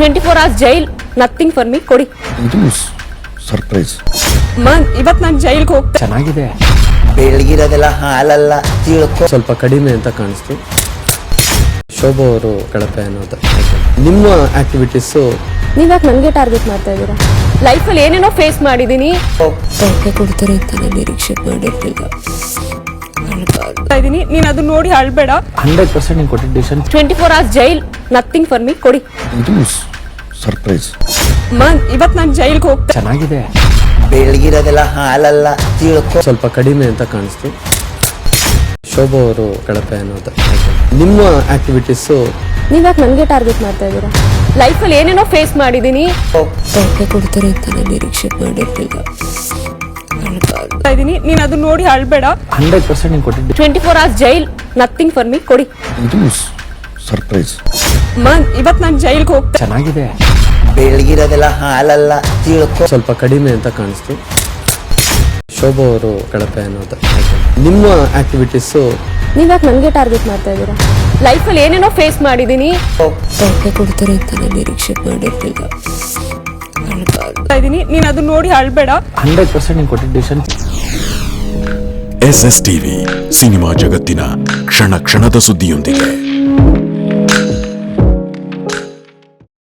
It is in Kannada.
24 hours jail nothing for me ಕೊಡಿ. ಇದು ಸರ್ಪ್ರೈಸ್. ಇವತ್ತು ನಾನು ಜೈಲ್ಗೆ ಹೋಗ್ತಾ. ಚೆನ್ನಾಗಿದೆ. ಬೆಳಗಿರೋದೆಲ್ಲ ಹಾಲಲ್ಲ ತಿಳ್ಕೊ. ಸ್ವಲ್ಪ ಕಡಿಮೆ ಅಂತ ಕಾಣಿಸ್ತು. ಶೋಭಾ ಅವರು ಕಳಪೆ ಅನ್ನೋದು. ನಿಮ್ಮ ಆಕ್ಟಿವಿಟೀಸು ನೀವ್ಯಾಕೆ ನನಗೆ ಟಾರ್ಗೆಟ್ ಮಾಡ್ತಾ ಇದ್ದೀರಾ? ಲೈಫಲ್ಲಿ ಏನೇನೋ ಫೇಸ್ ಮಾಡಿದ್ದೀನಿ. ಕೊಡ್ತಾರೆ ಅಂತ ನಾನು ನಿರೀಕ್ಷೆ ಮಾಡಿರ್ಲಿಲ್ಲ. ಇದೀನಿ, ನೀನು ಅದು ನೋಡಿ ಅಳ್ಬೇಡ. 100% ನೀನು ಕೊಟ್ಟಿದ್ದ decision. 24 hours jail nothing for me ಕೊಡಿ. ಇದು ಸರ್ಪ್ರೈಸ್. ಇವತ್ತು ನಾನು ಜೈಲ್ಗೆ ಹೋಗ್ತಾ. ಚೆನ್ನಾಗಿದೆ. ಬೆಳಗಿರೋದೆಲ್ಲ ಹಾಲಲ್ಲ ತಿಳ್ಕೊ. ಸ್ವಲ್ಪ ಕಡಿಮೆ ಅಂತ ಕಾಣಿಸ್ತು. ಶೋಭಾ ಅವರು ಕಳಪೆ ಅನ್ನೋದು. ನಿಮ್ಮ ಆಕ್ಟಿವಿಟೀಸು ನೀವ್ಯಾಕೆ ನನಗೆ ಟಾರ್ಗೆಟ್ ಮಾಡ್ತಾ ಇದ್ದೀರಾ? ಲೈಫಲ್ಲಿ ಏನೇನೋ ಫೇಸ್ ಮಾಡಿದ್ದೀನಿ. ಕೊಡ್ತಾರೆ ಅಂತ ನಾನು ನಿರೀಕ್ಷೆ ಮಾಡಿರ್ಲಿಲ್ಲ. ಇದೀನಿ, ನೀನು ಅದು ನೋಡಿ ಅಳ್ಬೇಡ. 100% ನೀನು ಕೊಟ್ಟಿದ್ದ 24 hours jail nothing for me ಕೊಡಿ. ಇದು ಸರ್ಪ್ರೈಸ್. ಇವತ್ತು ನಾನು ಜೈಲ್ಗೆ ಹೋಗ್ತಾ. ಚೆನ್ನಾಗಿದೆ. ಬೆಳಗಿರೋದೆಲ್ಲ ಹಾಲಲ್ಲ ತಿಳ್ಕೊ. ಸ್ವಲ್ಪ ಕಡಿಮೆ ಅಂತ ಕಾಣಿಸ್ತು. ಶೋಭಾ ಅವರು ಕಳಪೆ ಅನ್ನೋದು. ನಿಮ್ಮ ಆಕ್ಟಿವಿಟೀಸು ನೀವ್ಯಾಕೆ ನನಗೆ ಟಾರ್ಗೆಟ್ ಮಾಡ್ತಾ ಇದ್ದೀರಾ? ಲೈಫಲ್ಲಿ ಏನೇನೋ ಫೇಸ್ ಮಾಡಿದ್ದೀನಿ. ಕೊಡ್ತಾರೆ ಅಂತ ನಾನು ನಿರೀಕ್ಷೆ ಮಾಡಿರ್ಲಿಲ್ಲ. ಇದೀನಿ, ನೀನು ಅದು ನೋಡಿ ಅಳ್ಬೇಡ. 100% ನೀನು ಕೊಟ್ಟಿದ್ದ ಡಿಸಿಷನ್. SSTV ಸಿನಿಮಾ ಜಗತ್ತಿನ ಕ್ಷಣ ಕ್ಷಣದ ಸುದ್ದಿಯೊಂದಿಗೆ.